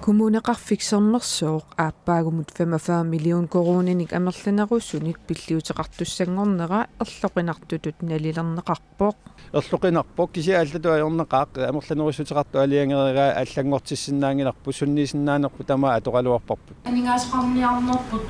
Kommuneqarfiksermersuoq aappаагумут 45 million koronanik amerlanerussunik pilliuteqartussangornera erloqinartutut nalilerneqarpoq erloqinarpoq kisi allatu ajorneqaaq amerlanerussuteqartu aliangeriga аллангортиссиннаангиларпу суннисиннаанерпу тама атоқалуарпарпут анигаасқарниарнерпут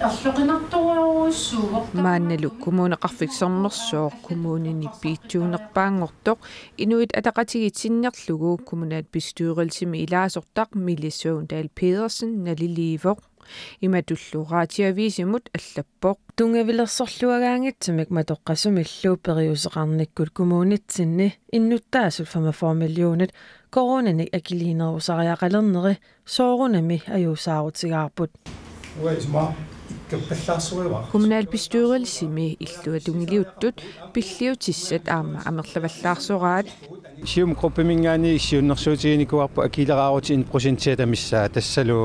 erloqinarturuuruissuuq маанналу kommuneqarfiksermersuoq kommunini piittuunerpaangortoq inuit ataqatigitsinnerlugu kommunalt bestyrelsimi ilaasortaq Millisøvndal Pedersen naliliivoq imatulluuraatiaviisimut allappoq tungavilersorluagaangitsimik matoqqasumillu periuseqarnikkut kommunitsinni innuttaasut 45 millionit koronanik akiliinerusariaqalerneri soorunami ajuusaarutigaarput kommunalbestyrelsimi illuatungiliuttut pilliutissat aama amerlavallaarsoraat sium gruppemingaani issiunnersuutiginikuarpu akileraruti 1% tamissаа tassalu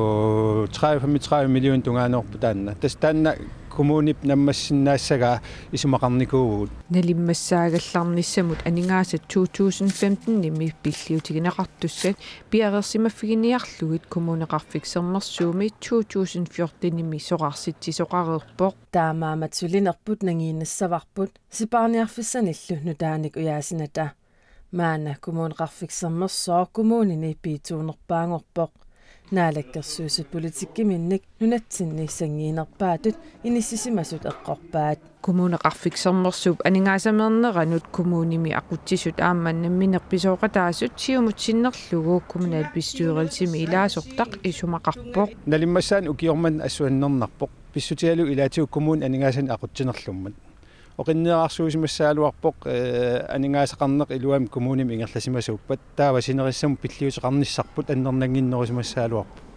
30 million tungaanerpu taanna tastanna kommunip nammassinnaassaga isumaqarnikuugut nalimmassaagallarnissamut aningaasat 2015 nimi pilliutigineqartussat piareersimaffigiниарлугит kommuneqarfiksermersuumi 2014 nimi soqarsitsisoqareerpoq таамааматсулинерпут нагииннассаварпут сипаарниарфиссаниллу нутааник уяасината маана kommuneqarfiksermersuaq kommunini piituunerpaangorpoq naalakkersuusut politikkiminnik nunatsinni sangiinerpaatut inississimasut eqqorpaat kommuneqarfiksermersuup aningaasamaerneranut kommunimi aqutsisut aammannamminerpisooqataasut siumutsinnerlugu kommunalbestyrelsimi ilaasortaq isumaqarpoq nalimmassaan ukiorman assuannernerpoq pissutialu ilaatigu kommun aningaasani aqutsinerlummat oqinneerarsuusimassaaluarpoq aningaasaqarneq iluam kommunim ingerlasimasuuppat taavasinerissam pilliuteqarnissarput annernaginnerusimassaaluarpoq